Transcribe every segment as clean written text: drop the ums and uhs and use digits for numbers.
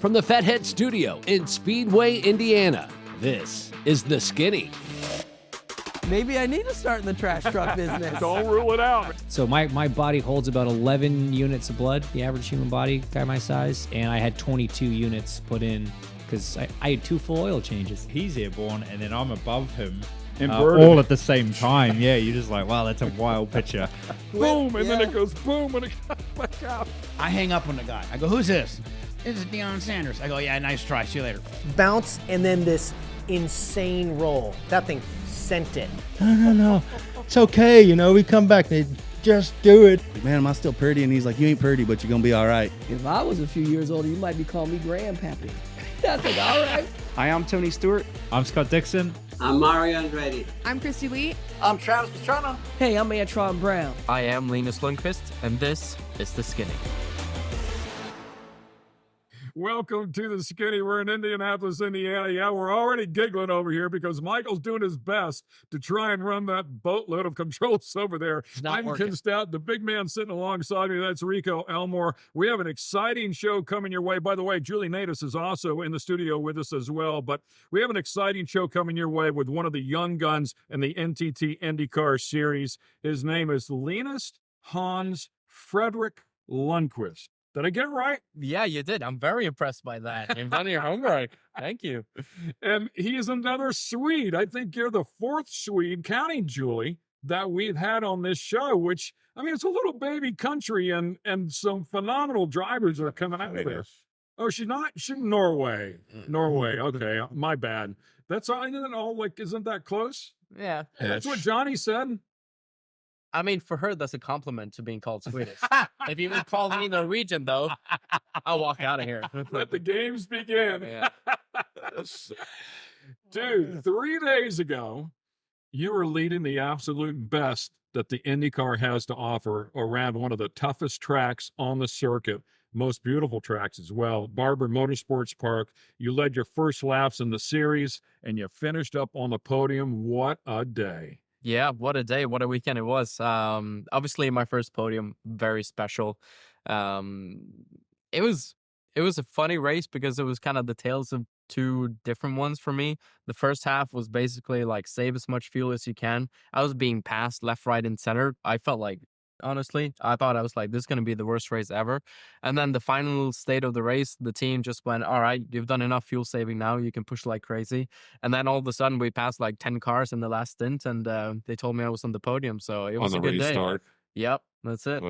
From the Fathead Studio in Speedway, Indiana, this is The Skinny. Maybe I need to start in the trash truck business. Don't rule it out. So my body holds about 11 units of blood, the average human body, guy my size, and I had 22 units put in because I had 2 full oil changes. He's airborne, and then I'm above him. Inverted. All at the same time. Yeah, you're just like, wow, that's a wild picture. Boom, and then it goes boom, and it comes back out. I hang up on the guy. I go, who's this? This is Deion Sanders. I go, yeah, nice try. See you later. Bounce and then this insane roll. That thing sent it. No. It's okay, we come back. They just do it. Man, am I still pretty? And he's like, you ain't pretty, but you're going to be all right. If I was a few years older, you might be calling me Grandpappy. I think, all right. Hi, I'm Tony Stewart. I'm Scott Dixon. I'm Mario Andretti. I'm Christy Lee. I'm Travis Pastrana. Hey, I'm Antron Brown. I am Linus Lundqvist, and this is The Skinny. Welcome to The Skinny. We're in Indianapolis, Indiana. Yeah, we're already giggling over here because Michael's doing his best to try and run that boatload of controls over there. I'm Ken Stout, the big man sitting alongside me. That's Rico, Elmore. We have an exciting show coming your way. By the way, Julie Natus is also in the studio with us as well. But we have an exciting show coming your way with one of the young guns in the NTT IndyCar series. His name is Linus Hans Frederick Lundqvist. Did I get it right? Yeah, you did. I'm very impressed by that. You've done your homework. Thank you. And he is another Swede. I think you're the 4th Swede, counting Julie, that we've had on this show, which, I mean, it's a little baby country, and some phenomenal drivers are coming out of there. Oh, she's not? She's Norway. Norway. Okay, my bad. That's all. Isn't that close? Yeah. That's what Johnny said. I mean, for her, that's a compliment to being called Swedish. If you would call me Norwegian, though, I'll walk out of here. Let the games begin. Yeah. Dude, 3 days ago, you were leading the absolute best that the IndyCar has to offer around one of the toughest tracks on the circuit. Most beautiful tracks as well. Barber Motorsports Park. You led your first laps in the series, and you finished up on the podium. What a day. Yeah, what a day, what a weekend it was. Obviously, my first podium, very special. It was a funny race because it was kind of the tales of 2 different ones for me. The first half was basically like save as much fuel as you can. I was being passed left, right, and center. I felt like, honestly, I thought I was like, this is going to be the worst race ever. And then the final state of the race, the team just went, all right, you've done enough fuel saving now. You can push like crazy. And then all of a sudden we passed like 10 cars in the last stint, and they told me I was on the podium. So it was a good day. Yep, that's it.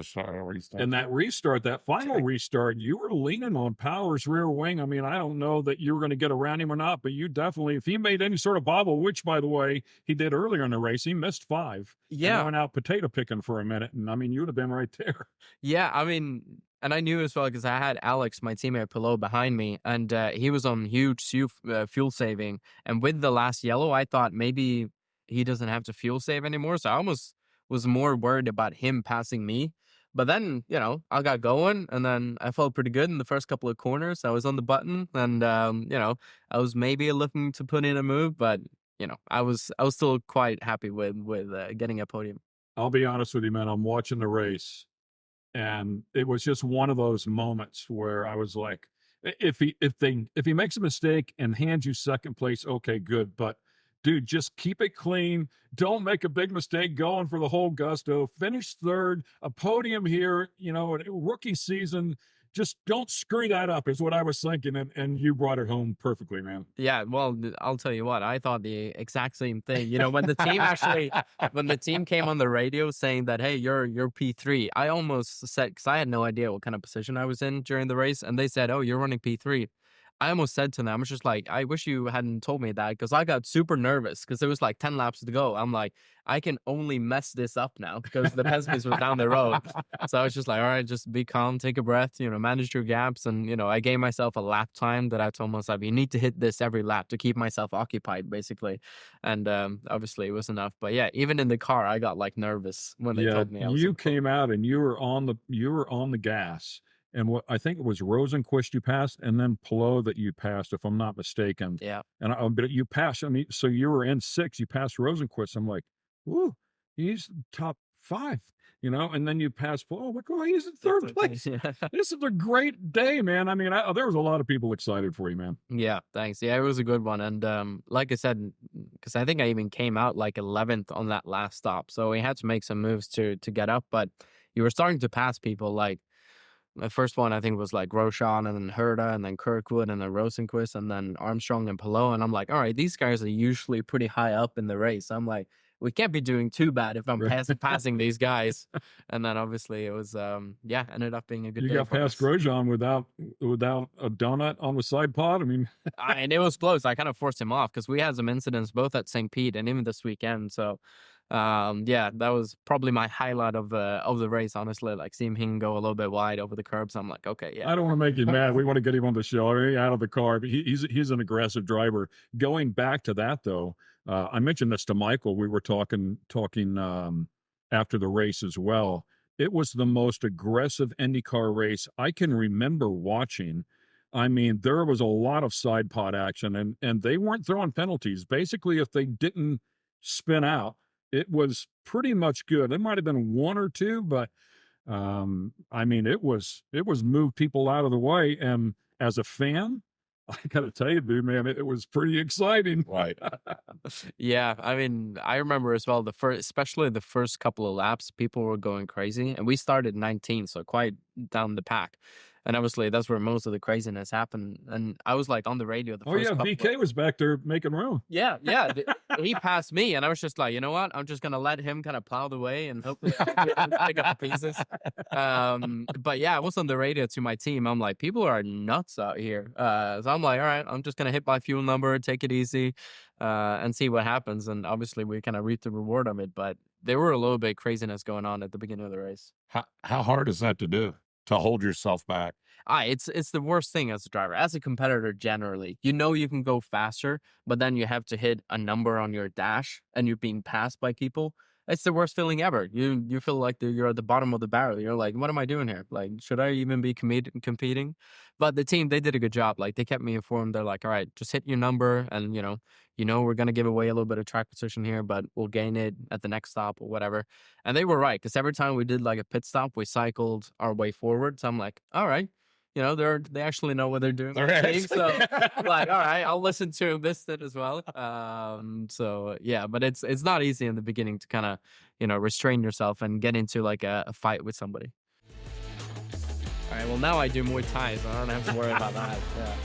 And that restart, that final restart, you were leaning on Power's rear wing. I mean, I don't know that you were going to get around him or not, but you definitely, if he made any sort of bobble, which, by the way, he did earlier in the race, he missed 5. Yeah. And went out potato picking for a minute. And I mean, you would have been right there. Yeah, I mean, and I knew as well because I had Alex, my teammate below, behind me, and he was on huge fuel saving. And with the last yellow, I thought maybe he doesn't have to fuel save anymore. So I almost was more worried about him passing me. But then, I got going, and then I felt pretty good in the first couple of corners. I was on the button, and, I was maybe looking to put in a move, but, I was still quite happy with getting a podium. I'll be honest with you, man. I'm watching the race, and it was just one of those moments where I was like, if he makes a mistake and hands you second place, okay, good. But dude, just keep it clean. Don't make a big mistake going for the whole gusto. Finish 3rd, a podium here, a rookie season. Just don't screw that up is what I was thinking, and you brought it home perfectly, man. Yeah, well, I'll tell you what, I thought the exact same thing. When the team when the team came on the radio saying that, hey, you're P3, I almost said, because I had no idea what kind of position I was in during the race, and they said, oh, you're running P3. I almost said to them, I was just like, I wish you hadn't told me that, because I got super nervous because there was like 10 laps to go. I'm like, I can only mess this up now because the Pesmies was down the road. So I was just like, all right, just be calm, take a breath, manage your gaps. And, I gave myself a lap time that I told myself, you need to hit this every lap to keep myself occupied, basically. And obviously it was enough. But yeah, even in the car, I got like nervous when they told me. You came out and you were on the gas. And what I think it was Rosenquist you passed, and then Pelot that you passed, if I'm not mistaken. Yeah. And but you passed. I mean, so you were in 6. You passed Rosenquist. I'm like, woo, he's top 5th, and then you pass Paul. Like, oh, he's in 3rd place. This is a great day, man. I mean, there was a lot of people excited for you, man. Yeah, thanks. Yeah, it was a good one. And like I said, because I think I even came out like 11th on that last stop. So we had to make some moves to get up. But you were starting to pass people. Like the first one, I think, was like Roshan and then Herda and then Kirkwood and then Rosenquist and then Armstrong and Palou. And I'm like, all right, these guys are usually pretty high up in the race. I'm like, we can't be doing too bad if I'm passing these guys. And then obviously it was, ended up being a good day. You got past Grosjean without a donut on the side pod. I mean, and it was close. I kind of forced him off because we had some incidents both at St. Pete and even this weekend. So, that was probably my highlight of the race, honestly. Like seeing him go a little bit wide over the curbs. I'm like, okay, yeah. I don't want to make you mad. We want to get him on the show. I mean, out of the car. But he's an aggressive driver. Going back to that though, I mentioned this to Michael. We were talking after the race as well. It was the most aggressive IndyCar race I can remember watching. I mean, there was a lot of side pod action, and they weren't throwing penalties. Basically, if they didn't spin out, it was pretty much good. There might have been one or two, but I mean, it was move people out of the way. And as a fan, I gotta tell you, dude, man, it was pretty exciting. Right. Yeah, I mean, I remember as well especially the first couple of laps, people were going crazy, and we started 19th, so quite down the pack. And obviously, that's where most of the craziness happened. And I was like on the radio. VK was back there making room. Yeah. He passed me, and I was just like, you know what? I'm just gonna let him kind of plow the way, and hopefully pick up the pieces. But yeah, I was on the radio to my team. I'm like, people are nuts out here. So I'm like, all right, I'm just gonna hit my fuel number, take it easy, and see what happens. And obviously, we kind of reaped the reward of it. But there were a little bit of craziness going on at the beginning of the race. How hard is that to do? To hold yourself back? It's the worst thing as a driver, as a competitor generally. You can go faster, but then you have to hit a number on your dash and you're being passed by people. It's the worst feeling ever. You feel like you're at the bottom of the barrel. You're like, what am I doing here? Like, should I even be competing? But the team, they did a good job. Like, they kept me informed. They're like, all right, just hit your number, and we're gonna give away a little bit of track position here, but we'll gain it at the next stop or whatever. And they were right, because every time we did like a pit stop, we cycled our way forward. So I'm like, all right. They actually know what they're doing. So like, all right, I'll listen to this as well. So yeah, but it's not easy in the beginning to kind of, restrain yourself and get into like a fight with somebody. All right, well now I do Muay Thai, so I don't have to worry about that. Yeah.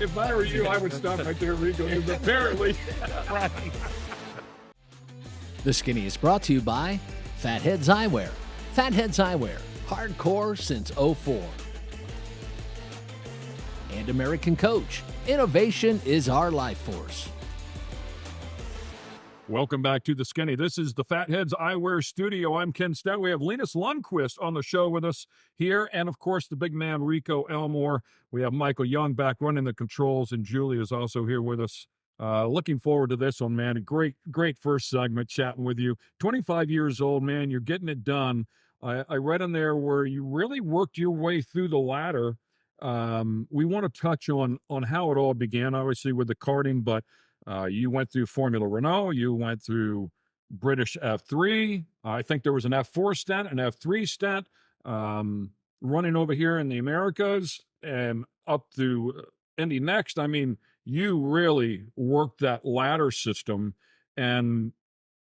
If I were you, I would stop right there, Rico, because apparently. The Skinny is brought to you by Fatheads Eyewear. Fatheads Eyewear, hardcore since '04. And American Coach. Innovation is our life force. Welcome back to the Skinny. This is the Fatheads Eyewear Studio. I'm Ken Stout. We have Linus Lundqvist on the show with us here, and of course the big man Rico Elmore. We have Michael Young back running the controls, and Julie is also here with us. Looking forward to this one, man. A great first segment chatting with you. 25 years old, man. You're getting it done. I read in there where you really worked your way through the ladder. We want to touch on how it all began, obviously with the karting, but you went through Formula Renault, you went through British F3. I think there was an F4 stint, an F3 stint, running over here in the Americas and up through Indy next. I mean, you really worked that ladder system, and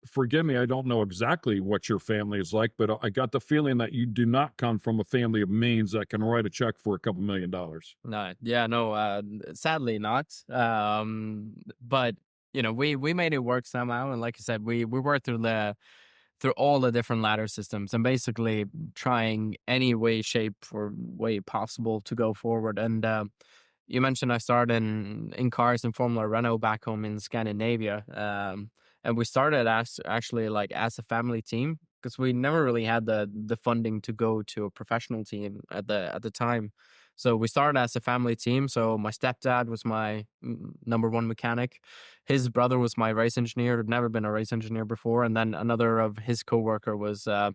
forgive me, I don't know exactly what your family is like, but I got the feeling that you do not come from a family of means that can write a check for $2 million. No, sadly not. But we made it work somehow, and like I said, we worked through all the different ladder systems and basically trying any way, shape, or way possible to go forward. And you mentioned I started in cars in Formula Renault back home in Scandinavia. And we started as a family team, because we never really had the funding to go to a professional team at the time. So we started as a family team. So my stepdad was my number one mechanic. His brother was my race engineer. Had never been a race engineer before. And then another of his coworker was, a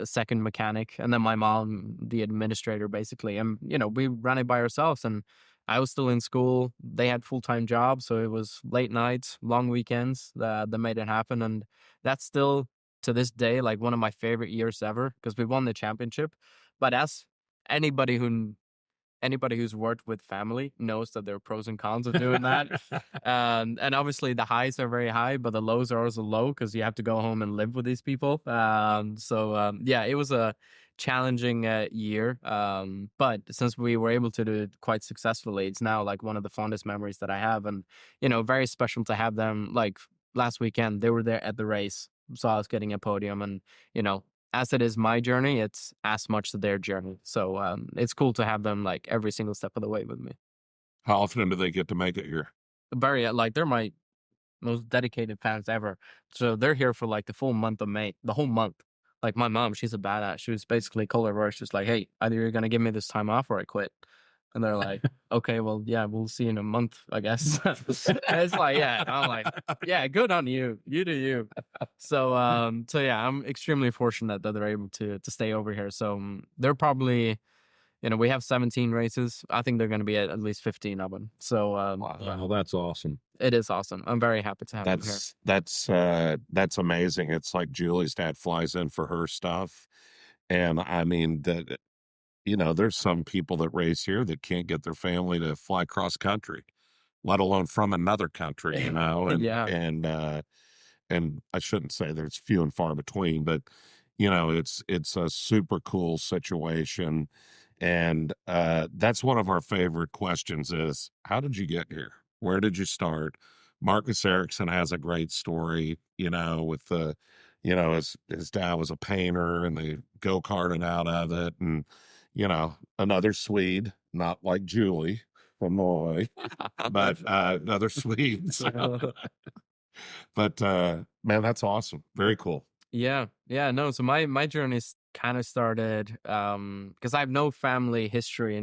second mechanic. And then my mom, the administrator, basically. And, we ran it by ourselves. And I was still in school. They had full-time jobs, so it was late nights, long weekends that made it happen. And that's still, to this day like one of my favorite years ever because we won the championship. But as anybody who's worked with family knows that there are pros and cons of doing that. And obviously the highs are very high, but the lows are also low because you have to go home and live with these people. Yeah, it was a challenging year. But since we were able to do it quite successfully, it's now like one of the fondest memories that I have. And, very special to have them. Like last weekend, they were there at the race, saw us getting a podium, and, as it is my journey, it's as much their journey. So it's cool to have them like every single step of the way with me. How often do they get to make it here? Very, like, they're my most dedicated fans ever. So they're here for like the full month of May, the whole month. Like my mom, she's a badass. She was basically color reversed. She's like, hey, either you're going to give me this time off or I quit. And they're like, okay, well, yeah, we'll see you in a month, I guess. It's like, yeah. I'm like, yeah, good on you. You do you. So yeah, I'm extremely fortunate that they're able to stay over here. So they're probably, we have 17 races. I think they're going to be at least 15 of them. So wow, that's awesome. It is awesome. I'm very happy to have them here. That's amazing. It's like Julie's dad flies in for her stuff. And I mean, there's some people that race here that can't get their family to fly cross country, let alone from another country, and yeah. And I shouldn't say there's few and far between, but it's a super cool situation. And that's one of our favorite questions is, how did you get here? Where did you start? Marcus Ericsson has a great story, with the, his dad was a painter and they go-karted out of it. And, another Swede, not like Julie from Norway, but another Swede. But man, that's awesome. Very cool. Yeah. No, so my journey kind of started because I have no family history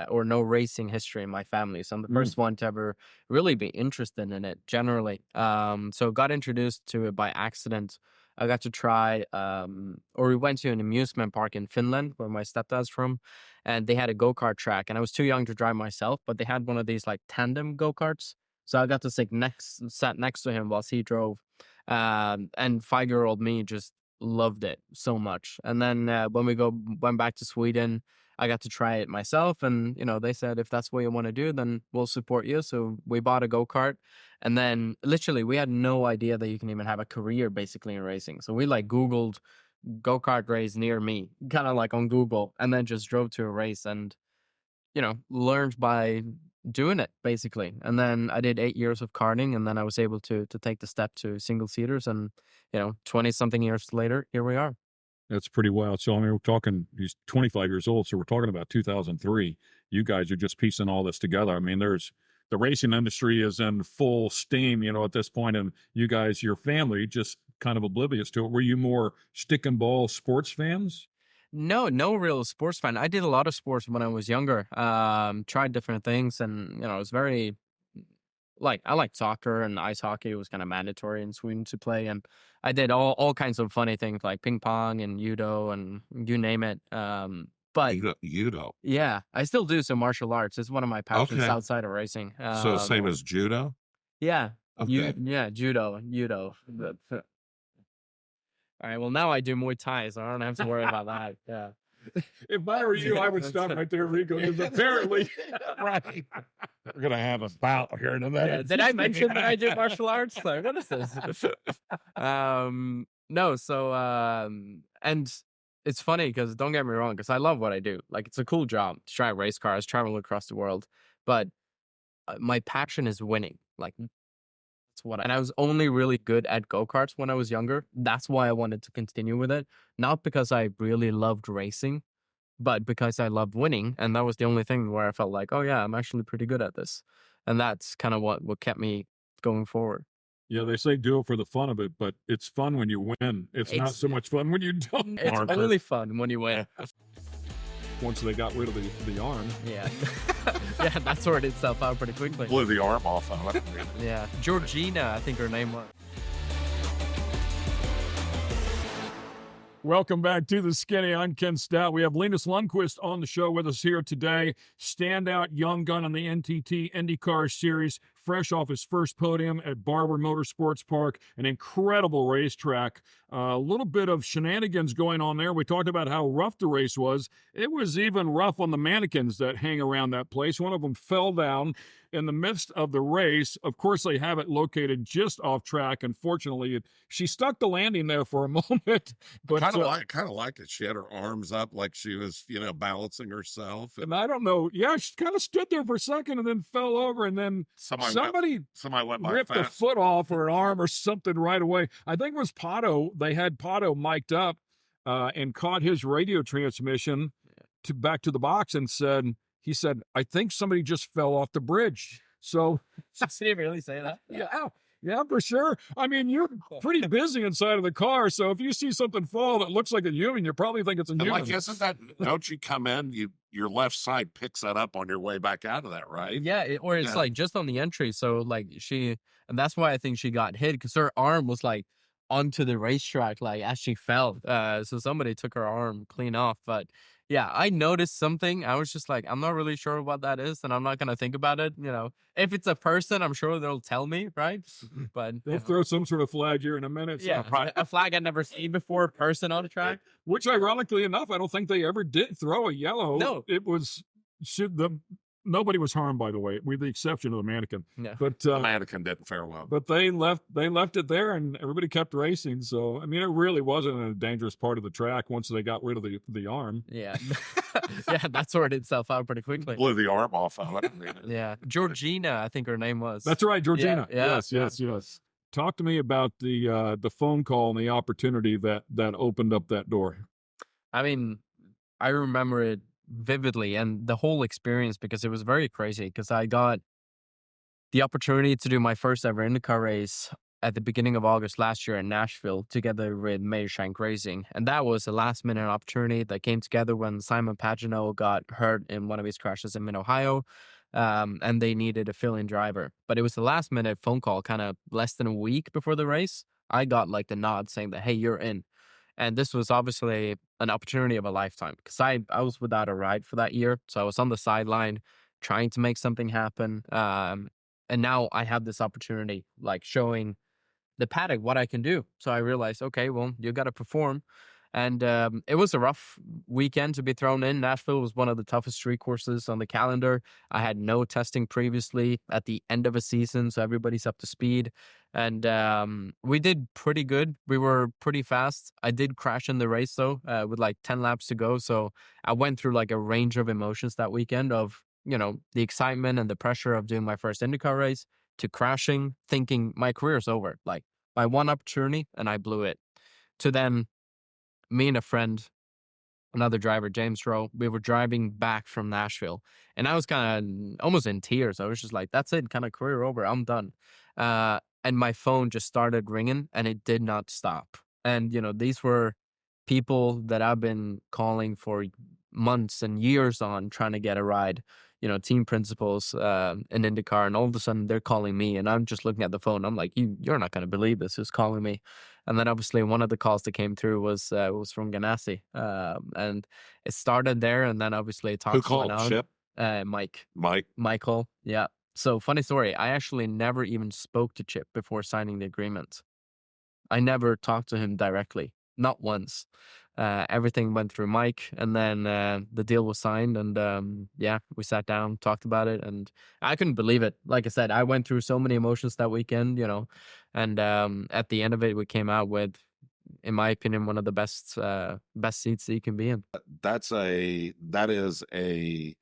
or no racing history in my family. So I'm the first one to ever really be interested in it generally. So got introduced to it by accident. I got to try, or we went to an amusement park in Finland where my stepdad's from, and they had a go-kart track, and I was too young to drive myself, but they had one of these like tandem go-karts. So I got to sat next to him whilst he drove. And 5-year-old me just loved it so much. And then when we went back to Sweden, I got to try it myself. And, they said, if that's what you want to do, then we'll support you. So we bought a go-kart. And then literally we had no idea that you can even have a career basically in racing. So we like Googled go-kart race near me, kind of like on Google, and then just drove to a race and, learned by doing it basically. And then I did 8 years of karting, and then I was able to take the step to single seaters, and 20 something years later, here we are. That's pretty wild. So I mean, we're talking, he's 25 years old, so we're talking about 2003. You guys are just piecing all this together. I mean, the racing industry is in full steam, at this point, and you guys, your family, just kind of oblivious to it. Were you more stick and ball sports fans? No real sports fan. I did a lot of sports when I was younger. Tried different things, and it was very I liked soccer and ice hockey. It was kind of mandatory in Sweden to play, and I did all kinds of funny things like ping pong and judo and you name it. But judo. Yeah, I still do some martial arts. It's one of my passions outside of racing. So same as judo? Yeah. Okay. Judo. All right, well, now I do Muay Thai, so I don't have to worry about that. Yeah. If I were you, I would stop right there, Rico, because apparently... Right. We're going to have a bout here in a minute. Did I mention that I do martial arts? Like, what is this? No, so... and it's funny, because don't get me wrong, because I love what I do. Like, it's a cool job to drive race cars, travel across the world. But my passion is winning. Like, and I was only really good at go-karts when I was younger. That's why I wanted to continue with it. Not because I really loved racing, but because I loved winning. And that was the only thing where I felt like, oh yeah, I'm actually pretty good at this. And that's kind of what kept me going forward. Yeah, they say do it for the fun of it, but it's fun when you win. It's not so much fun when you don't. It's only fun when you win. Once they got rid of the arm. Yeah. Yeah, that sorted itself out pretty quickly. Blew the arm off of it. Yeah. Georgina, I think her name was. Welcome back to the Skinny. I'm Ken Stout. We have Linus Lundqvist on the show with us here today. Standout young gun on the NTT IndyCar Series, fresh off his first podium at Barber Motorsports Park, an incredible racetrack. A little bit of shenanigans going on there. We talked about how rough the race was. It was even rough on the mannequins that hang around that place. One of them fell down in the midst of the race. Of course, they have it located just off track. Unfortunately, she stuck the landing there for a moment. But kind of like it. She had her arms up like she was, balancing herself. And I don't know. Yeah, she kind of stood there for a second and then fell over. And then somebody went ripped a foot off or an arm or something right away. I think it was Pato. They had Pato mic'd up and caught his radio transmission back to the box and he said, I think somebody just fell off the bridge. So did he really say that? Yeah, for sure. I mean, you're pretty busy inside of the car, so if you see something fall that looks like a human, you probably think it's a human. Like, isn't that, don't you come in, your left side picks that up on your way back out of that, right? Yeah, it's like just on the entry. So like and that's why I think she got hit, because her arm was like onto the racetrack, like as she fell. So somebody took her arm clean off. But yeah, I noticed something. I was just like, I'm not really sure what that is, and I'm not gonna think about it. If it's a person, I'm sure they'll tell me, right? But they'll throw some sort of flag here in a minute. So. Yeah, a flag I'd never seen before, person on the track. Which, ironically enough, I don't think they ever did throw a yellow. No, it was nobody was harmed, by the way, with the exception of the mannequin. Yeah. But the mannequin didn't fare well. But they left it there, and everybody kept racing. So I mean, it really wasn't a dangerous part of the track once they got rid of the arm. Yeah, yeah, that sorted itself out pretty quickly. Blew the arm off of it. Yeah, Georgina, I think her name was. That's right, Georgina. Yeah, yes. Talk to me about the phone call and the opportunity that opened up that door. I mean, I remember it vividly, and the whole experience, because it was very crazy, because I got the opportunity to do my first ever IndyCar race at the beginning of August last year in Nashville together with Meyershank Racing, and that was a last minute opportunity that came together when Simon Pagenaud got hurt in one of his crashes in mid-Ohio, and they needed a fill-in driver. But it was the last minute phone call, kind of less than a week before the race. I got like the nod saying that, hey, you're in. And this was obviously an opportunity of a lifetime, because I was without a ride for that year. So I was on the sideline trying to make something happen. And now I have this opportunity, like showing the paddock what I can do. So I realized, okay, well, you got to perform. And it was a rough weekend to be thrown in. Nashville was one of the toughest street courses on the calendar. I had no testing previously at the end of a season, so everybody's up to speed. And we did pretty good. We were pretty fast. I did crash in the race, though, with like 10 laps to go. So I went through like a range of emotions that weekend of, the excitement and the pressure of doing my first IndyCar race, to crashing, thinking my career's over. Like, my one opportunity, and I blew it. To then me and a friend, another driver, James Rowe, we were driving back from Nashville, and I was kind of almost in tears. I was just like, that's it, kind of career over. I'm done. And my phone just started ringing, and it did not stop. And, these were people that I've been calling for months and years on, trying to get a ride, team principals in IndyCar, and all of a sudden they're calling me, and I'm just looking at the phone. I'm like, you're not going to believe this, who's calling me? And then obviously one of the calls that came through was from Ganassi, and it started there, and then obviously talks. Who called? Chip? Michael. Yeah. So funny story. I actually never even spoke to Chip before signing the agreement. I never talked to him directly, not once. Everything went through Mike, and then the deal was signed, and we sat down, talked about it, and I couldn't believe it. Like I said, I went through so many emotions that weekend, and at the end of it, we came out with, in my opinion, one of the best seats that you can be in. That is a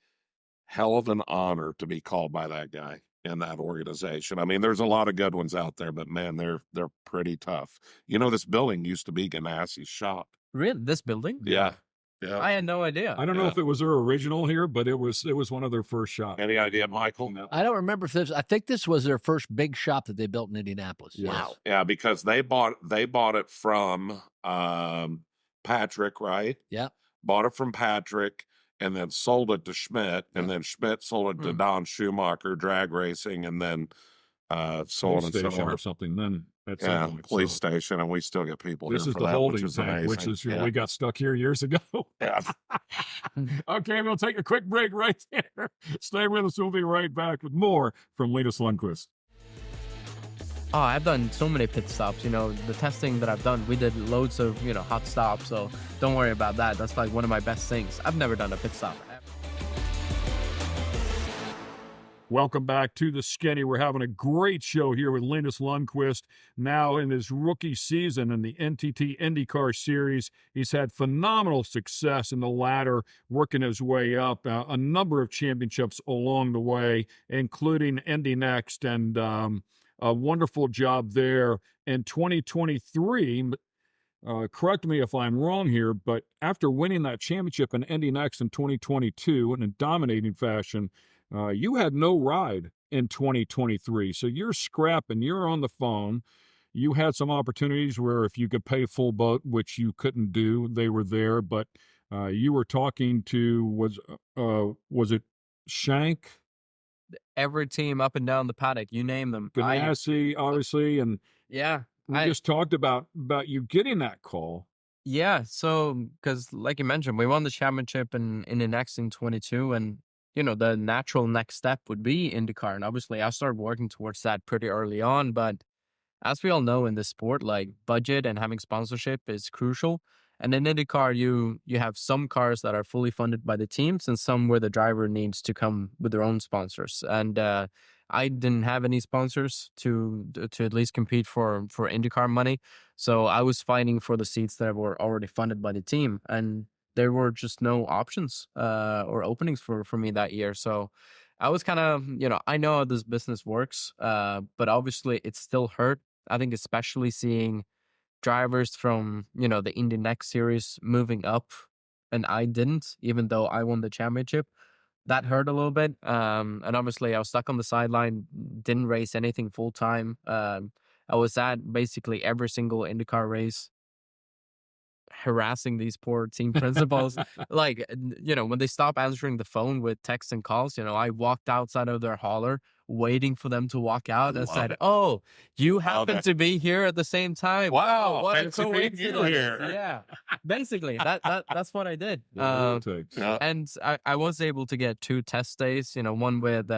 hell of an honor to be called by that guy in that organization. I mean, there's a lot of good ones out there, but man, they're pretty tough. This building used to be Ganassi's shop. Really? This building? Yeah. I had no idea. I don't know if it was their original here, but it was one of their first shops. Any idea, Michael? No. I don't remember if I think this was their first big shop that they built in Indianapolis. Yes. Wow. Yeah, because they bought it from Patrick, right? Yeah. Bought it from Patrick, and then sold it to Schmidt, and then Schmidt sold it to Don Schumacher, drag racing, and then so on and so station or on. something. Then at Yeah, some point, police so. station, and we still get people This here is for the that, holding which is tank, amazing. which is Yeah. we got stuck here years ago. Yeah. Okay, we'll take a quick break right there. Stay with us. We'll be right back with more from Linus Lundqvist. Oh, I've done so many pit stops. The testing that I've done, we did loads of, hot stops. So don't worry about that. That's like one of my best things. I've never done a pit stop. Welcome back to the Skinny. We're having a great show here with Linus Lundqvist. Now in his rookie season in the NTT IndyCar Series, he's had phenomenal success in the ladder, working his way up. A number of championships along the way, including Indy Next, and a wonderful job there. In 2023, correct me if I'm wrong here, but after winning that championship in Indy Next in 2022 in a dominating fashion, you had no ride in 2023. So you're scrapping, you're on the phone. You had some opportunities where if you could pay full boat, which you couldn't do, they were there. But you were talking to, was it Shank? Every team up and down the paddock, you name them. Ganassi, obviously. And yeah, we just talked about you getting that call. Yeah, so because like you mentioned, we won the championship in the next in 22, and the natural next step would be IndyCar, and obviously I started working towards that pretty early on. But as we all know in this sport, like budget and having sponsorship is crucial. And in IndyCar, you have some cars that are fully funded by the teams, and some where the driver needs to come with their own sponsors. And I didn't have any sponsors to at least compete for IndyCar money, so I was fighting for the seats that were already funded by the team, and there were just no options or openings for me that year. So I was kind of, I know how this business works, but obviously it still hurt. I think especially seeing drivers from, the Indy Next series moving up, and I didn't, even though I won the championship. That hurt a little bit. And obviously I was stuck on the sideline, didn't race anything full time. I was at basically every single IndyCar race, harassing these poor team principals. Like, when they stop answering the phone with texts and calls, I walked outside of their hauler waiting for them to walk out and said, "Oh, you happen to be here at the same time. Wow, what a fancy meeting you coincidence." here. Yeah, basically that's what I did. And I was able to get 2 test days, one with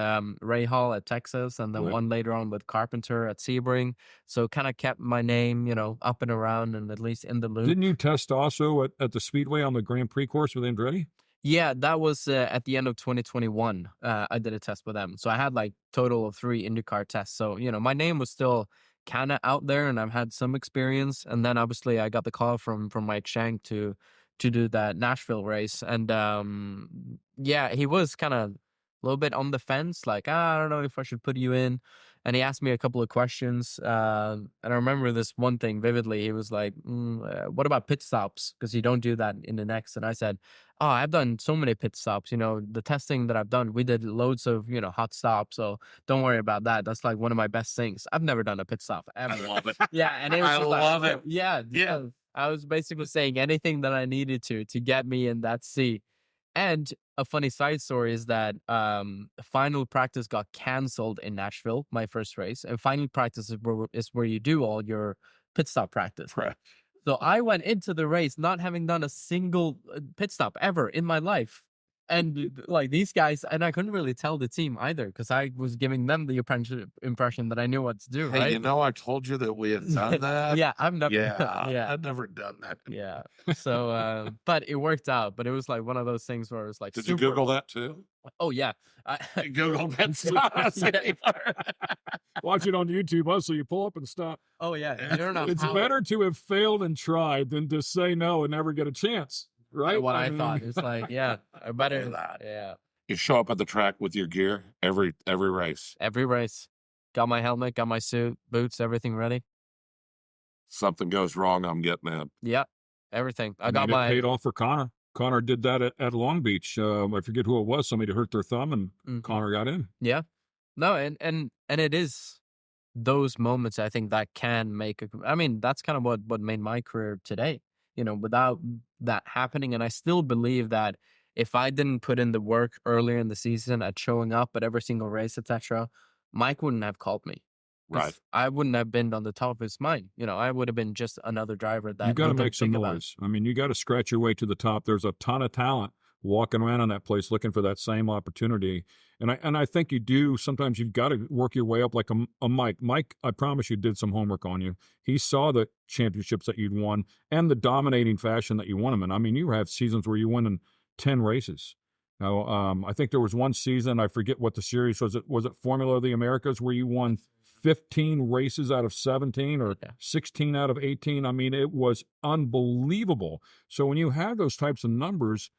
Ray Hall at Texas, and then one later on with Carpenter at Sebring. So kind of kept my name, up and around and at least in the loop. Didn't you test also at the Speedway on the Grand Prix course with Andretti? Yeah, that was at the end of 2021. I did a test with them. So I had like total of 3 IndyCar tests. So, my name was still kind of out there, and I've had some experience. And then obviously I got the call from Mike Shank to do that Nashville race. And yeah, he was kind of a little bit on the fence, like, I don't know if I should put you in. And he asked me a couple of questions. And I remember this one thing vividly. He was like, what about pit stops? Because you don't do that in the next. And I said, oh, I've done so many pit stops. The testing that I've done, we did loads of, hot stops. So don't worry about that. That's like one of my best things. I've never done a pit stop ever. I love it. Yeah. And it was I love it. Yeah. Yeah. I was basically saying anything that I needed to get me in that seat. And a funny side story is that final practice got canceled in Nashville, my first race. And final practice is where you do all your pit stop practice. Right. So I went into the race not having done a single pit stop ever in my life. And like these guys, and I couldn't really tell the team either, because I was giving them the impression that I knew what to do. Hey, right? I told you that we had done that. Yeah, I've never. Yeah, I've never done that. Yeah. So, but it worked out. But it was like one of those things where it was like. Did you Google that too? Oh yeah, Google pit stop. Watch it on YouTube. So you pull up and stop. Oh yeah, you don't know. It's better to have failed and tried than to say no and never get a chance. Right? What I thought. It's like, yeah, I better that. Yeah. You show up at the track with your gear every race. Every race. Got my helmet, got my suit, boots, everything ready. Something goes wrong, I'm getting in. Yeah, everything. I got it paid off for Connor. Connor did that at Long Beach. I forget who it was. Somebody hurt their thumb, and Connor got in. Yeah. No, and it is those moments, I think, that can make that's kind of what made my career today. Without that happening. And I still believe that if I didn't put in the work earlier in the season at showing up at every single race, etc., Mike wouldn't have called me. Right. I wouldn't have been on the top of his mind. I would have been just another driver that You got to he didn't make some think about. noise. I mean, you got to scratch your way to the top. There's a ton of talent walking around in that place looking for that same opportunity. And I think you do. Sometimes you've got to work your way up like a Mike. Mike, I promise you, did some homework on you. He saw the championships that you'd won and the dominating fashion that you won them in. I mean, you have seasons where you win in 10 races. Now, I think there was one season, I forget what the series was. Was it Formula of the Americas, where you won 15 races out of 17 or 16 out of 18? I mean, it was unbelievable. So when you have those types of numbers,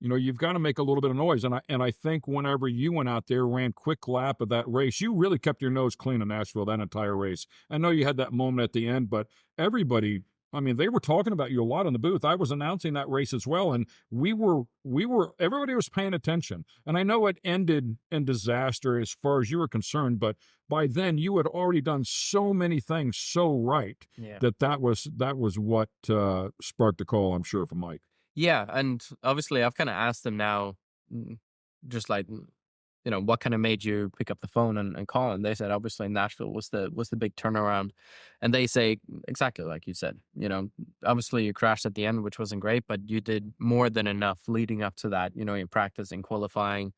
you've got to make a little bit of noise. And I think whenever you went out there, ran quick lap of that race, you really kept your nose clean in Nashville that entire race. I know you had that moment at the end, but everybody, I mean, they were talking about you a lot in the booth. I was announcing that race as well, and everybody was paying attention. And I know it ended in disaster as far as you were concerned, but by then you had already done so many things so right that was what sparked the call, I'm sure, for Mike. Yeah, and obviously I've kind of asked them now, just like, what kind of made you pick up the phone and call? And they said obviously Nashville was the big turnaround, and they say exactly like you said. Obviously you crashed at the end, which wasn't great, but you did more than enough leading up to that. In practice and qualifying,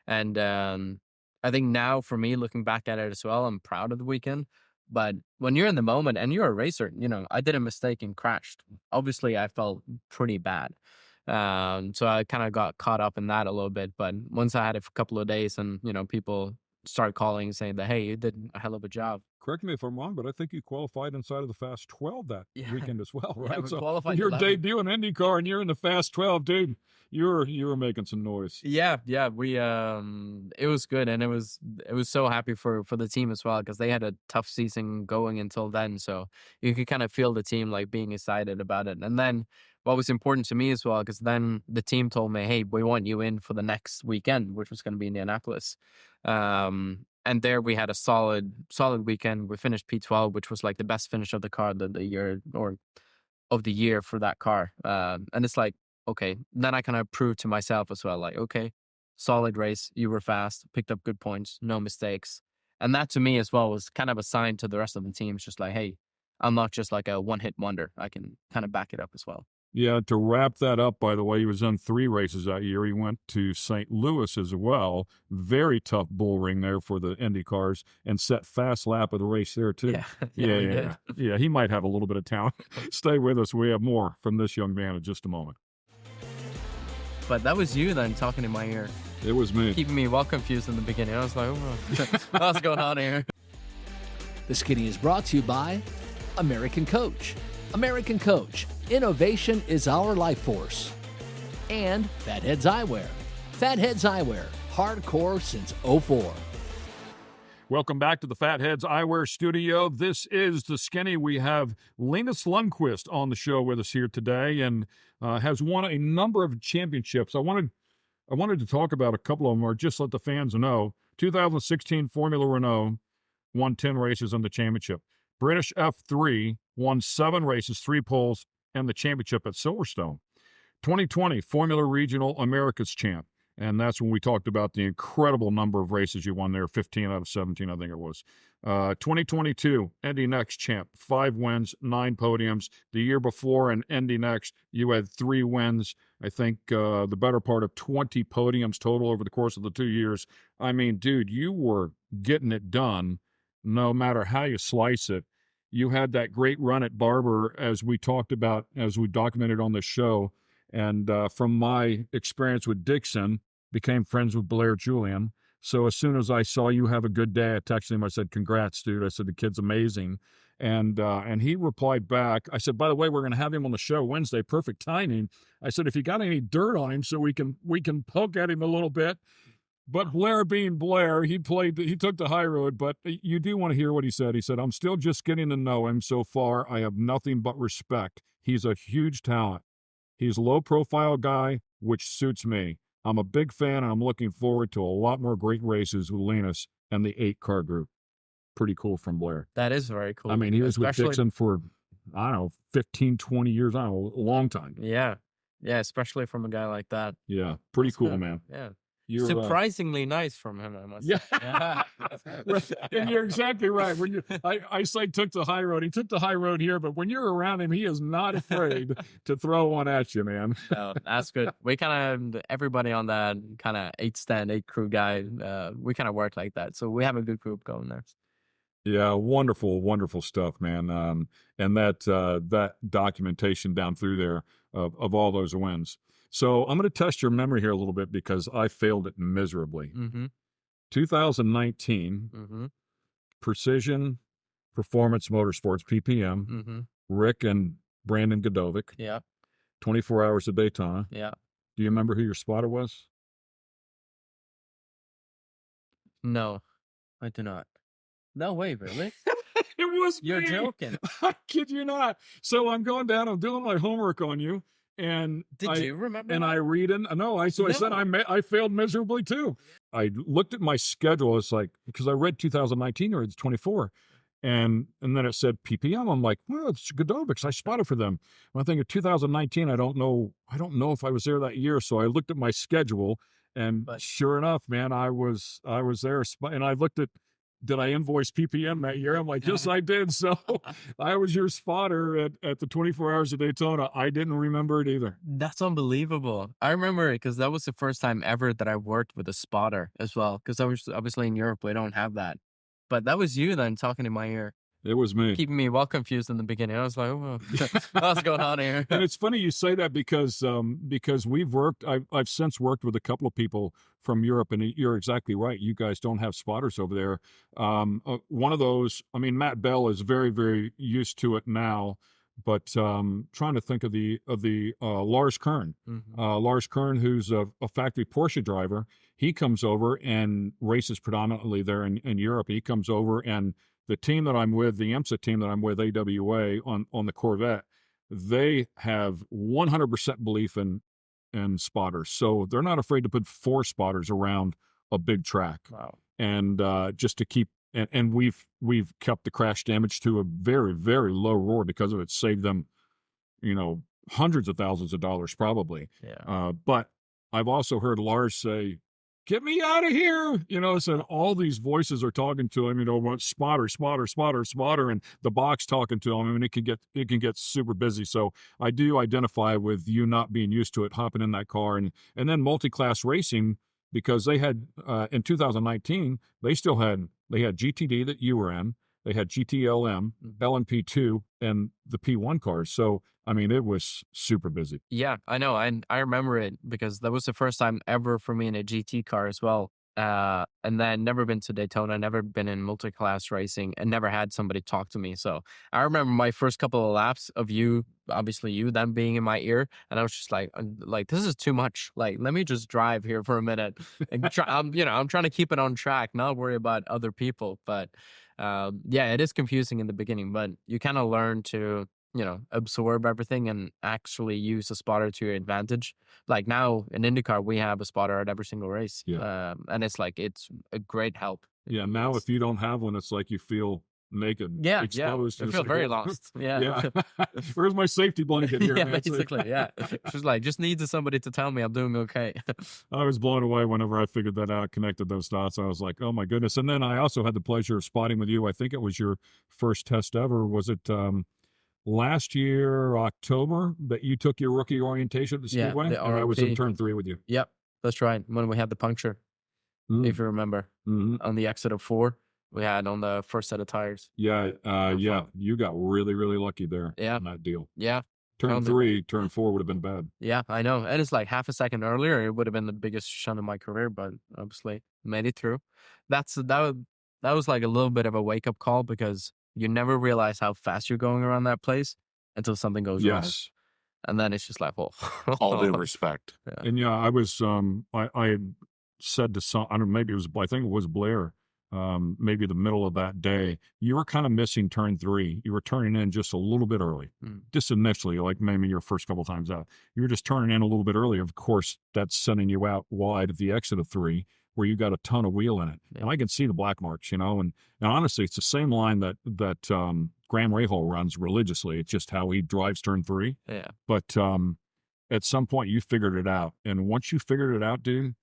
and I think now for me, looking back at it as well, I'm proud of the weekend. But when you're in the moment and you're a racer, I did a mistake and crashed. Obviously, I felt pretty bad. So I kind of got caught up in that a little bit. But once I had it for a couple of days and, people started calling and saying that, hey, you did a hell of a job. Correct me if I'm wrong, but I think you qualified inside of the Fast 12 that weekend as well, right? Yeah, so qualified your 11. debut in IndyCar and you're in the Fast 12, dude. You were making some noise. Yeah, we it was good, and it was so happy for the team as well, because they had a tough season going until then, so you could kind of feel the team like being excited about it. And then what was important to me as well, because then the team told me, hey, we want you in for the next weekend, which was going to be Indianapolis. And there we had a solid weekend. We finished P12, which was like the best finish of the car the year or of the year for that car. And it's like, okay, then I kind of proved to myself as well, like, okay, solid race. You were fast, picked up good points, no mistakes. And that to me as well was kind of a sign to the rest of the teams, just like, hey, I'm not just like a one-hit wonder. I can kind of back it up as well. Yeah, to wrap that up, by the way, he was on 3 races that year. He went to St. Louis as well. Very tough bull ring there for the Indy cars, and set fast lap of the race there, too. Yeah, he might have a little bit of talent. Stay with us. We have more from this young man in just a moment. But that was you then talking in my ear. It was me. Keeping me well confused in the beginning. I was like, what's going on here? The Skinny is brought to you by American Coach. American Coach. Innovation is our life force. And Fatheads Eyewear. Fatheads Eyewear. Hardcore since '04. Welcome back to the Fatheads Eyewear Studio. This is the Skinny. We have Linus Lundqvist on the show with us here today, and has won a number of championships. I wanted to talk about a couple of them, or just let the fans know. 2016 Formula Renault, won 10 races in the championship. British F3, won 7 races, 3 poles, and the championship at Silverstone. 2020 Formula Regional Americas champ. And that's when we talked about the incredible number of races you won there, 15 out of 17, I think it was. 2022, Indy Next champ, 5 wins, 9 podiums. The year before in Indy Next, you had 3 wins. I think the better part of 20 podiums total over the course of the 2 years. I mean, dude, you were getting it done no matter how you slice it. You had that great run at Barber, as we talked about, as we documented on the show. And from my experience with Dixon, became friends with Blair Julian. So as soon as I saw you have a good day, I texted him. I said, congrats, dude. I said, the kid's amazing. And he replied back. I said, by the way, we're going to have him on the show Wednesday. Perfect timing. I said, if you got any dirt on him so we can poke at him a little bit. But Blair being Blair, he took the high road. But you do want to hear what he said. He said, I'm still just getting to know him so far. I have nothing but respect. He's a huge talent. He's a low-profile guy, which suits me. I'm a big fan, and I'm looking forward to a lot more great races with Linus and the 8-car group. Pretty cool from Blair. That is very cool. I mean, he was with Dixon for, I don't know, 15, 20 years. I don't know, a long time. Yeah. Yeah, especially from a guy like that. Yeah, pretty That's cool, good. man. Yeah. You're surprisingly nice from him, I must say. yeah. And you're exactly right. When you, I say took the high road. He took the high road here, but when you're around him, he is not afraid to throw one at you, man. No, that's good. We kind of, everybody on that kind of 8 crew guy, we kind of work like that. So we have a good group going there. Yeah, wonderful, wonderful stuff, man. And that documentation down through there of all those wins. So I'm going to test your memory here a little bit because I failed it miserably. 2019, Precision Performance Motorsports, PPM, Rick and Brandon Godovic. Yeah. 24 Hours of Daytona. Yeah. Do you remember who your spotter was? No, I do not. No way, really? It was You're me. joking. I kid you not. So I'm going down, I'm doing my homework on you. And Did you remember? And that? I read in. No, I said I failed miserably too. I looked at my schedule. It's like, because I read 2019 or it's 24, and then it said PPM. I'm like, well, it's Godovic's. I spotted for them. And I think of 2019. I don't know if I was there that year. So I looked at my schedule, and sure enough, man, I was there. And I looked at, did I invoice PPM that year? I'm like, yes, I did. So I was your spotter at the 24 Hours of Daytona. I didn't remember it either. That's unbelievable. I remember it because that was the first time ever that I worked with a spotter as well. Because I was obviously in Europe, we don't have that. But that was you then talking in my ear. It was me. Keeping me well confused in the beginning. I was like, oh, what's going on here? And it's funny you say that because I've since worked with a couple of people from Europe, and you're exactly right. You guys don't have spotters over there. One of those, I mean, Matt Bell is very, very used to it now, but trying to think of the Lars Kern. Lars Kern, who's a factory Porsche driver, he comes over and races predominantly there in Europe. He comes over, and the team that I'm with, the IMSA team that I'm with, AWA on the Corvette, they have 100% belief in spotters. So they're not afraid to put 4 spotters around a big track. Wow. And just to keep, and we've kept the crash damage to a very, very low roar because of it. Saved them, hundreds of thousands of dollars probably. Yeah. But I've also heard Lars say, get me out of here. So all these voices are talking to him, spotter, and the box talking to him. I mean, it can get super busy. So I do identify with you not being used to it, hopping in that car, and then multi-class racing, because they had, in 2019, they had GTD that you were in. They had GTLM, LMP2, and the P1 cars. So, I mean, it was super busy. Yeah, I know. I remember it because that was the first time ever for me in a GT car as well. And then never been to Daytona, never been in multi-class racing, and never had somebody talk to me. So I remember my first couple of laps of you, obviously you, then being in my ear, and I was just like, this is too much. Like, let me just drive here for a minute. And I'm trying to keep it on track, not worry about other people. But yeah, it is confusing in the beginning, but you kind of learn to absorb everything and actually use a spotter to your advantage. Like now in IndyCar, we have a spotter at every single race. Yeah. And it's a great help. Yeah. Now, if you don't have one, it's like you feel naked, exposed. Yeah. I feel very lost. Yeah. Where's my safety blanket here? Yeah, basically. Yeah. Just needs somebody to tell me I'm doing okay. I was blown away whenever I figured that out, connected those dots. I was like, oh my goodness. And then I also had the pleasure of spotting with you. I think it was your first test ever. Was it, last year, October, that you took your rookie orientation at the Speedway? The and I was in turn 3 with you. Yep, that's right. When we had the puncture, if you remember, on the exit of 4, we had on the first set of tires. Yeah, you got really, really lucky there on that deal. Yeah. Turn 3, turn 4 would have been bad. Yeah, I know. And it's like half a second earlier, it would have been the biggest shunt of my career, but obviously made it through. That was like a little bit of a wake-up call because you never realize how fast you're going around that place until something goes wrong. Yes. And then it's just like, well, all due respect. Yeah. And I was, I had said to some, I don't know, I think it was Blair, maybe the middle of that day, you were kind of missing turn 3. You were turning in just a little bit early, just initially, like maybe your first couple times out. You were just turning in a little bit early. Of course, that's sending you out wide at the exit of 3, where you got a ton of wheel in it. Yeah. And I can see the black marks, and honestly, it's the same line that Graham Rahal runs religiously. It's just how he drives turn 3. Yeah. But at some point you figured it out. And once you figured it out, dude,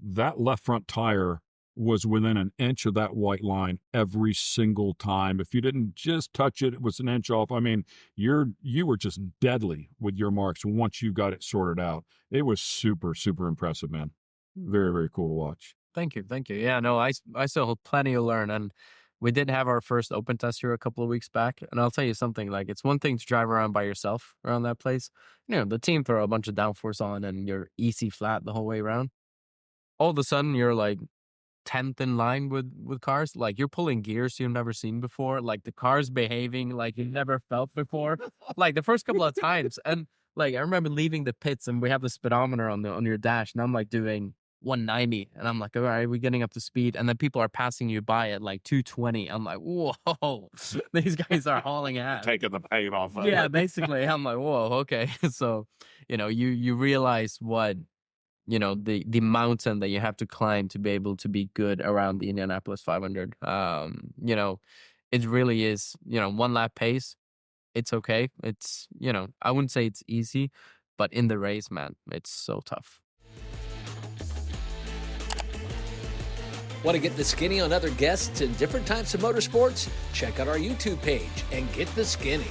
that left front tire was within an inch of that white line every single time. If you didn't just touch it, it was an inch off. I mean, you were just deadly with your marks once you got it sorted out. It was super, super impressive, man. Very, very cool to watch. Thank you. Yeah, no, I still have plenty to learn. And we did have our first open test here a couple of weeks back. And I'll tell you something, like, it's one thing to drive around by yourself around that place. You know, the team throw a bunch of downforce on and you're easy flat the whole way around. All of a sudden, you're like 10th in line with cars. Like, you're pulling gears you've never seen before. Like, the car's behaving like you've never felt before. Like, the first couple of times. And, like, I remember leaving the pits and we have the speedometer on your dash. And I'm, like, doing 190, and I'm like, all right, we're getting up to speed, and then people are passing you by at like 220. I'm like, whoa, these guys are hauling ass, taking the paint off of yeah, it. basically. I'm like, whoa, okay. So, you know, you realize what, you know, the mountain that you have to climb to be able to be good around the Indianapolis 500. You know, it really is, you know, one lap pace. It's okay. It's, you know, I wouldn't say it's easy, but in the race, man, it's so tough. Want to get the skinny on other guests in different types of motorsports? Check out our YouTube page and get the skinny.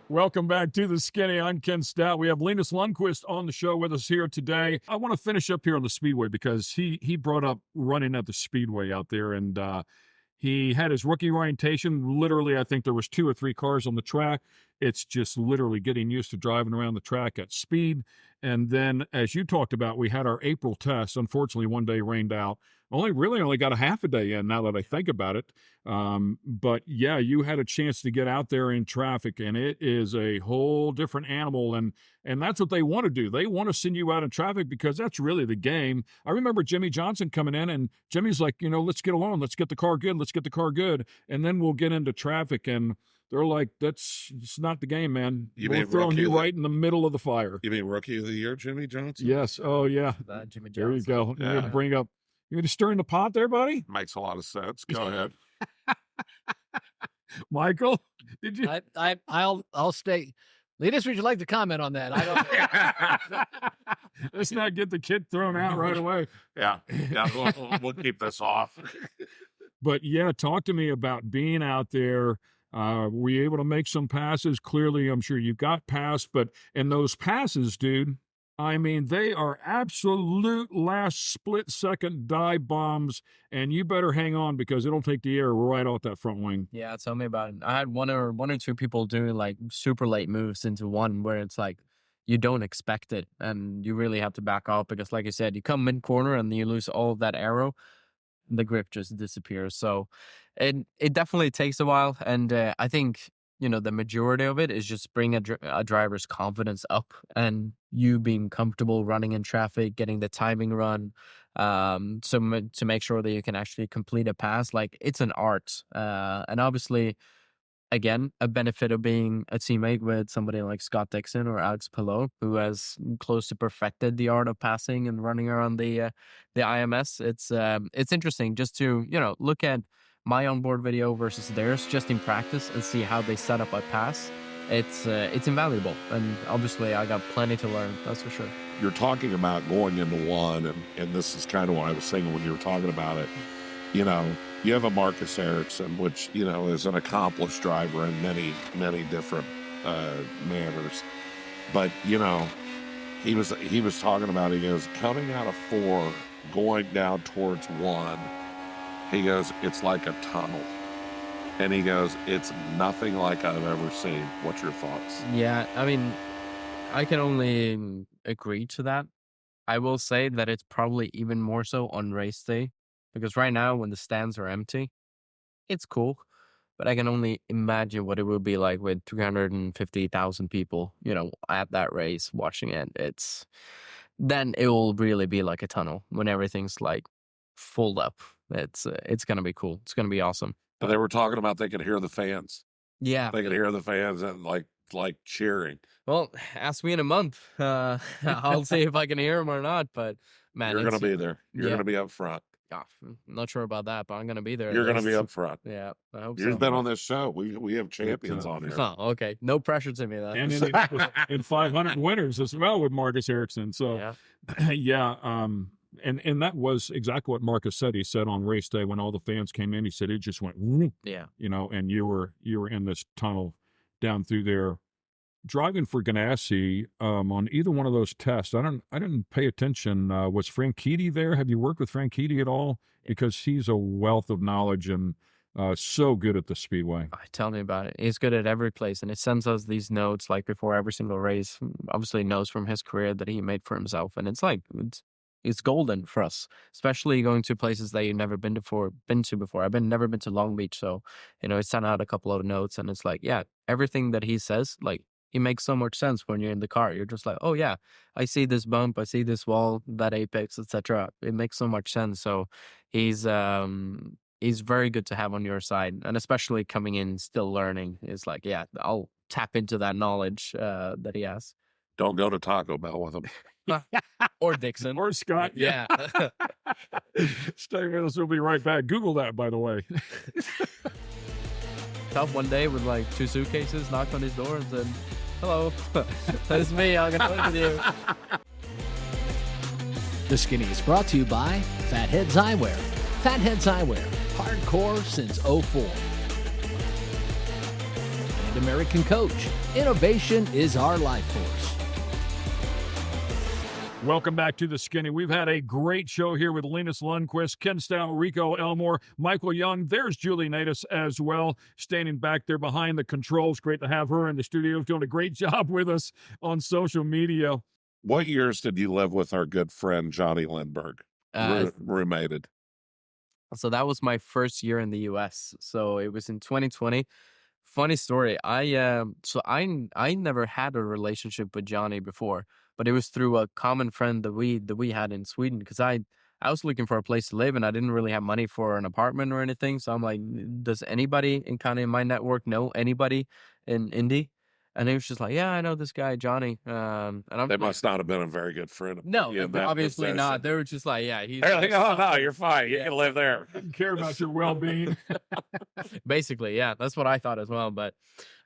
Welcome back to the Skinny. I'm Ken Stout. We have Linus Lundqvist on the show with us here today. I want to finish up here on the Speedway because he brought up running at the Speedway out there, and he had his rookie orientation. Literally, I think there was 2 or 3 cars on the track. It's just literally getting used to driving around the track at speed. And then, as you talked about, we had our April test. Unfortunately, one day rained out. Only got a half a day in, now that I think about it. But yeah, you had a chance to get out there in traffic, and it is a whole different animal. And that's what they want to do. They want to send you out in traffic because that's really the game. I remember Jimmy Johnson coming in, and Jimmy's like, you know, let's get along. Let's get the car good. Let's get the car good. And then we'll get into traffic. And they're like, it's not the game, man. We're throwing you right in the middle of the fire. You mean Rookie of the Year, Jimmy Johnson? Yes. Oh, yeah. Jimmy Johnson. There you go. Yeah. You need to bring up. You need to stir in the pot there, buddy? Makes a lot of sense. Go ahead. Michael, did you? I'll stay. Linus, would you like to comment on that? I don't. Let's not get the kid thrown out right away. Yeah, we'll keep this off. But yeah, talk to me about being out there. Were you able to make some passes? Clearly, I'm sure you got past, but in those passes, dude, I mean, they are absolute last split-second dive bombs, and you better hang on because it'll take the air right off that front wing. Yeah, tell me about it. I had one or 2 people doing like super late moves into one where it's like you don't expect it, and you really have to back off because, like you said, you come mid-corner and you lose all of that aero, the grip just disappears. So it definitely takes a while, and I think, you know, the majority of it is just bring a driver's confidence up and you being comfortable running in traffic, getting the timing run, so to make sure that you can actually complete a pass. Like, it's an art. And obviously, again, a benefit of being a teammate with somebody like Scott Dixon or Alex Pillow, who has close to perfected the art of passing and running around the IMS. It's interesting just to, you know, look at my onboard video versus theirs just in practice and see how they set up a pass. It's invaluable, and obviously I got plenty to learn, that's for sure. You're talking about going into one, and this is kind of what I was saying when you were talking about it. You know, you have a Marcus Ericsson, which, you know, is an accomplished driver in many, many different manners. But, you know, he was talking about, he goes, counting out of 4, going down towards 1, he goes, it's like a tunnel. And he goes, it's nothing like I've ever seen. What's your thoughts? Yeah, I mean, I can only agree to that. I will say that it's probably even more so on race day, because right now when the stands are empty, it's cool. But I can only imagine what it would be like with 350,000 people, you know, at that race watching it. Then it will really be like a tunnel when everything's like full up. It's going to be cool. It's going to be awesome. But they were talking about they could hear the fans. Yeah. They could hear the fans and like cheering. Well, ask me in a month. I'll see if I can hear them or not. But man, you're going to be there. You're going to be up front. oh, I'm not sure about that, but I'm gonna be there. You're going to be up front. Yeah, I hope You've so. been on this show. We have champions on here. Oh, okay. No pressure to me then. And in 500 winners as well with Marcus Ericsson. So, yeah. And that was exactly what Marcus said. He said on race day when all the fans came in, he said it just went, whoop, you know, and you were in this tunnel down through there. Driving for Ganassi on either one of those tests, I didn't pay attention. Was Franchitti there? Have you worked with Franchitti at all? Because he's a wealth of knowledge and so good at the speedway. Tell me about it. He's good at every place, and it sends us these notes like before every single race. Obviously, knows from his career that he made for himself, and it's like it's golden for us, especially going to places that you've never been to before. I've never been to Long Beach, so you know, he sent out a couple of notes, and it's like, yeah, everything that he says, like. It makes so much sense when you're in the car. You're just like, oh yeah, I see this bump, I see this wall, that apex, etc. It makes so much sense. So he's very good to have on your side, and especially coming in still learning. It's like, yeah, I'll tap into that knowledge that he has. Don't go to Taco Bell with him. Or Dixon. Or Scott. Yeah. Stay with us. We'll be right back. Google that, by the way. Up one day with like 2 suitcases, knocked on his door and said, hello, that's me, I'm gonna live with you. The Skinny is brought to you by Fatheads Eyewear. Fatheads Eyewear, hardcore since '04. And American Coach, innovation is our life force. Welcome back to the Skinny. We've had a great show here with Linus Lundqvist, Ken Stout, Rico, Elmore, Michael Young. There's Julie Natus as well, standing back there behind the controls. Great to have her in the studio, doing a great job with us on social media. What years did you live with our good friend Johnny Lindbergh? Roommated. So that was my first year in the U.S. So it was in 2020. Funny story. I never had a relationship with Johnny before, but it was through a common friend that we had in Sweden, because I was looking for a place to live and I didn't really have money for an apartment or anything. So I'm like, does anybody in my network know anybody in Indy? And he was just like, yeah, I know this guy, Johnny. And they must not have been a very good friend. No, obviously not. They were just like, yeah. They're like, oh, no, you're fine. You can live there. Didn't care about your well-being. Basically, yeah. That's what I thought as well. But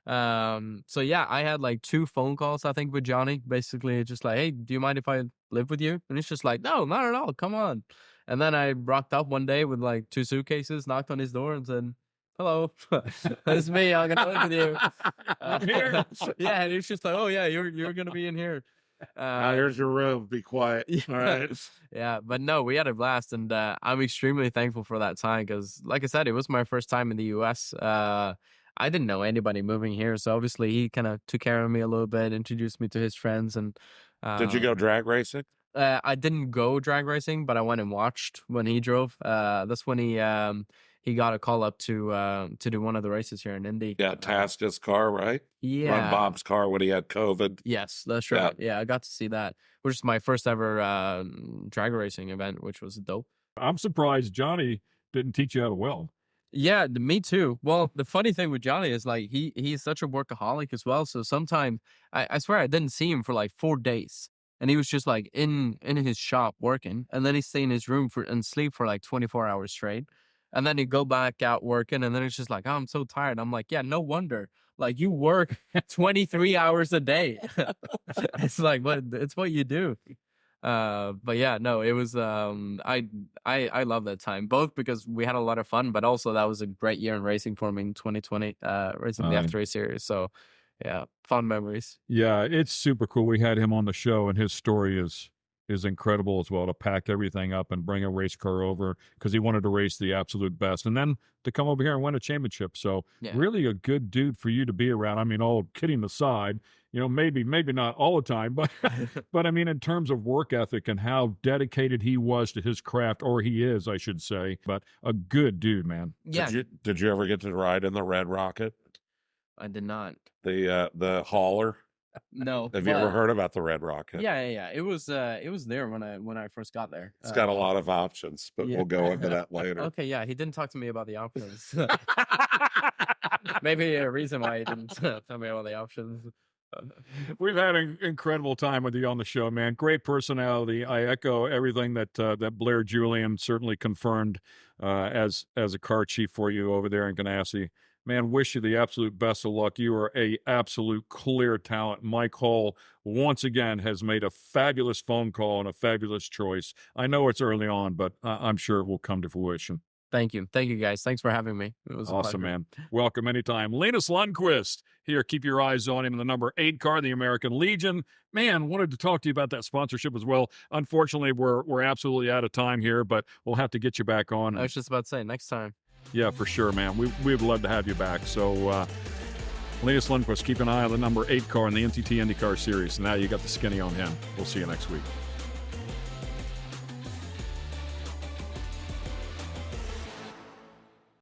so, yeah, I had like 2 phone calls, I think, with Johnny. Basically, just like, hey, do you mind if I live with you? And he's just like, no, not at all. Come on. And then I rocked up one day with like 2 suitcases, knocked on his door and said, hello, it's me. I'm gonna live with you. I'm here. Yeah, and it's just like, oh yeah, you're gonna be in here. Here's your room. Be quiet. Yeah. All right. Yeah, but no, we had a blast, and I'm extremely thankful for that time because, like I said, it was my first time in the U.S. I didn't know anybody moving here, so obviously he kind of took care of me a little bit, introduced me to his friends, and did you go drag racing? I didn't go drag racing, but I went and watched when he drove. That's when he got a call up to do one of the races here in Indy. Yeah, tasked his car, right? Yeah. Run Bob's car when he had COVID. Yes, that's right. Yeah, I got to see that, which is my first ever drag racing event, which was dope. I'm surprised Johnny didn't teach you how to weld. Yeah, me too. Well, the funny thing with Johnny is like he's such a workaholic as well. So sometimes I swear I didn't see him for like 4 days. And he was just like in his shop working, and then he'd stay in his room and sleep for like 24 hours straight. And then he'd go back out working, and then it's just like, oh, I'm so tired. I'm like, yeah, no wonder. Like, you work 23 hours a day. It's like, it's what you do. But yeah, no, it was, I love that time, both because we had a lot of fun, but also that was a great year in racing for me in 2020, racing the F3 series. So yeah, fun memories. Yeah, it's super cool. We had him on the show, and his story is incredible as well, to pack everything up and bring a race car over because he wanted to race the absolute best, and then to come over here and win a championship. So really a good dude for you to be around. I mean, all kidding aside, you know, maybe not all the time, but but I mean, in terms of work ethic and how dedicated he was to his craft, or he is, I should say, but a good dude, man. Yeah. Did you ever get to ride in the Red Rocket? I did not. The hauler? No. Have you ever heard about the Red Rocket? Yeah. It was there when I first got there. It's got a lot of options, but we'll go into that later. Okay, yeah, he didn't talk to me about the options. Maybe a reason why he didn't tell me about the options. We've had an incredible time with you on the show, man. Great personality. I echo everything that that Blair Julian certainly confirmed as a car chief for you over there in Ganassi. Man, wish you the absolute best of luck. You are a absolute clear talent. Mike Hall, once again, has made a fabulous phone call and a fabulous choice. I know it's early on, but I'm sure it will come to fruition. Thank you. Thank you, guys. Thanks for having me. It was Awesome, a pleasure. man. Welcome anytime. Linus Lundqvist here. Keep your eyes on him in the number 8 car, the American Legion. Man, wanted to talk to you about that sponsorship as well. Unfortunately, we're absolutely out of time here, but we'll have to get you back on. I was just about to say, next time. Yeah, for sure, man. We'd love to have you back. So, Linus Lundqvist, keep an eye on the number 8 car in the NTT IndyCar Series. Now you got the skinny on him. We'll see you next week.